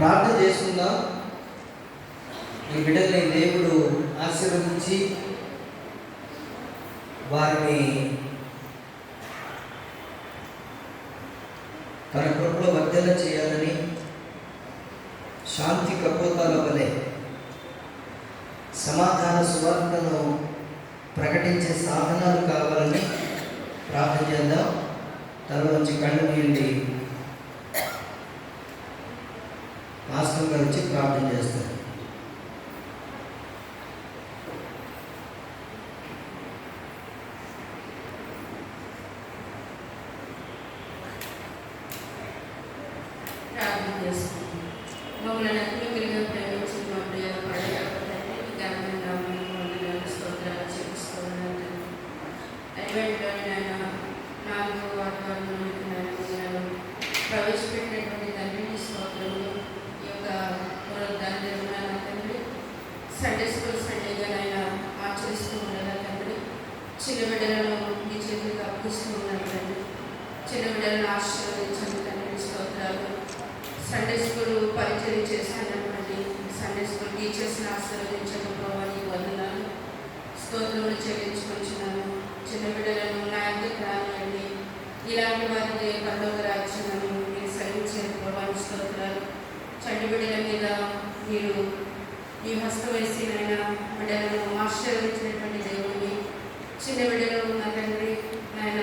ప్రార్థన చేసుకుందాం. ఈ బిడ్డల్ని దేవుడు ఆశీర్వదించి వారిని తన కృపలో వర్ధన చేయాలని, శాంతి కపోతాల వలె సమాధాన సువార్తను ప్రకటించే సాధనాలు కావాలని ప్రార్థన చేద్దాం. తలలోంచి కళ్ళు నీళ్ళి మాస్టర్ గారు వచ్చి ప్రార్థన చేస్తారు. ప్రవేశపెట్టినటువంటి తండ్రి స్తోత్రములు. ఈ యొక్క పునరుద్ధాన తండ్రి సండే స్కూల్ సండేగా ఆయన ఆచరిస్తూ ఉండగా తండ్రి చిన్న బిడ్డలను మీ చేతులకు అప్పిస్తూ ఉన్నారు తండ్రి. చిన్న బిడ్డలను ఆశీర్వదించండి తండ్రి. స్తోత్రాలు. సండే స్కూల్ పరిచయం చేస్తున్నటువంటి సండే స్కూల్ టీచర్స్ని ఆశీర్వదించకపోవాలి వందనాలు స్తోత్రములు చెల్లించుకొచ్చున్నాను. చిన్న బిడ్డలను నా ఎందుకు రానియండి, ఇలాంటి వారికి పరలోక రాజ్యాన్ని మీరు సహించే ప్రభావం స్తోత్రాలు. చంటి బిడ్డల మీద మీరు ఈ హస్తం వేసిన బిడ్డలను ఆశీర్వదించినటువంటి దేవుడిని, చిన్న బిడ్డలు ఉన్న తండ్రి నాయన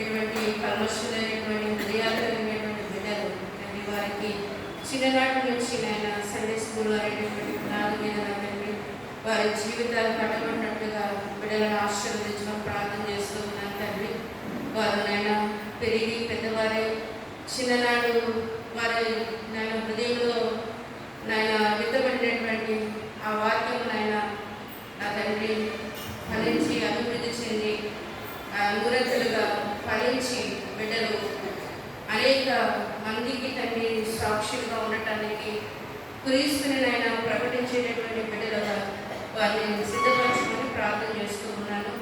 ఎటువంటి కల్మషులైనటువంటి హృదయాలు కలిగినటువంటి బిడ్డలు తండ్రి వారికి చిన్ననాటి నుంచి నాయన సండే స్కూల్ అనేటువంటి పునాది మీద తండ్రి వారి జీవితాలు కట్టబడినట్టుగా బిడ్డలను ఆశీర్వదించడం ప్రార్థన చేస్తూ ఉన్నాను తండ్రి. వారు నాయన పెరిగి పెద్దవారే చిన్ననాడు వారి నాయన హృదయంలో నాయన విత్తబడినటువంటి ఆ వాక్యం నాయన నా తండ్రి ఫలించి అభివృద్ధి చెంది మూరంతులుగా ఫలించి బిడ్డలు అనేక మందికి తండ్రి సాక్షులుగా ఉండటానికి క్రీస్తుని నాయన ప్రకటించేటటువంటి బిడ్డలుగా వారిని సిద్ధపరచుకొని ప్రార్థన చేస్తూ ఉన్నాను.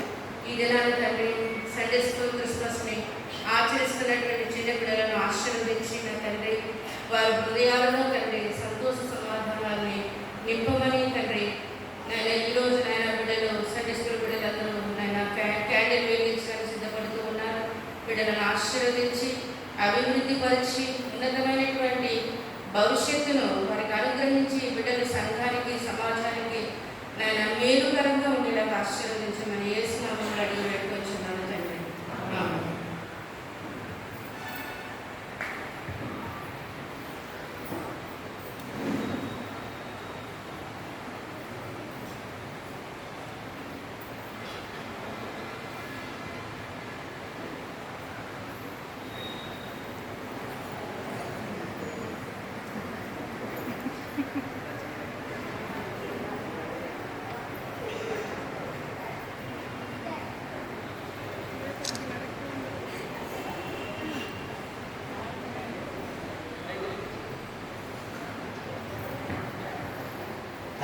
ఈ దినాన్ని తండ్రి సండే స్కూల్ క్రిస్మస్ని ఆచరిస్తున్నటువంటి చిన్న బిడ్డలను ఆశీర్వదించి నా తండ్రి వారి హృదయాలను తండ్రి సంతోష సమాధానాన్ని నింపమని తండ్రి నాయన ఈరోజు నాయన బిడ్డలు సండే స్కూల్ బిడ్డలందరూ నాయన క్యాండిల్ వెలిగించడానికి సిద్ధపడుతూ ఉన్నారు. బిడ్డలను ఆశీర్వదించి అభివృద్ధి పరిచి ఉన్నతమైనటువంటి భవిష్యత్తును వారికి అనుగ్రహించి బిడ్డల సంఘానికి సమాజానికి నాయన మేలుకరంగా ఉండేలాగా ఆశీర్వదించమని యేసు నామములో అడిగి పెట్టుకొచ్చున్నాను తండ్రి.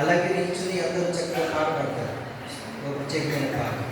అలాగే నిల్చుని అందరూ చక్కగా పాట పాడతారు. ఒక ప్రత్యేకమైన పాట.